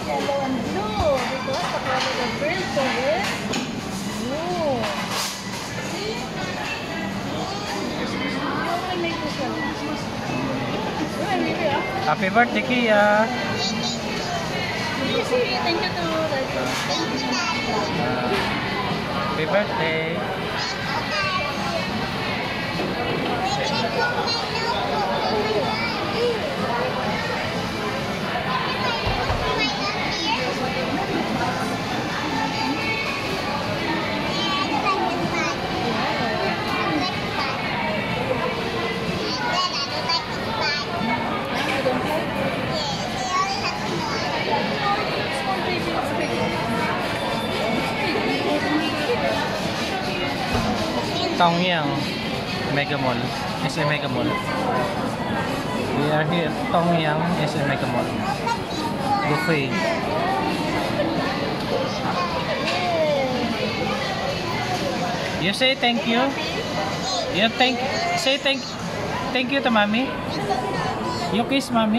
Yellow and blue because the color of the bird is blue. See? You can make this one. Happy birthday, Kia! Thank you to Happy birthday! Tongyang Mega Mall, SM Mega Mall. We are here at Tongyang SM Mega Mall buffet. You say thank you. You say thank you to mommy. You kiss mommy.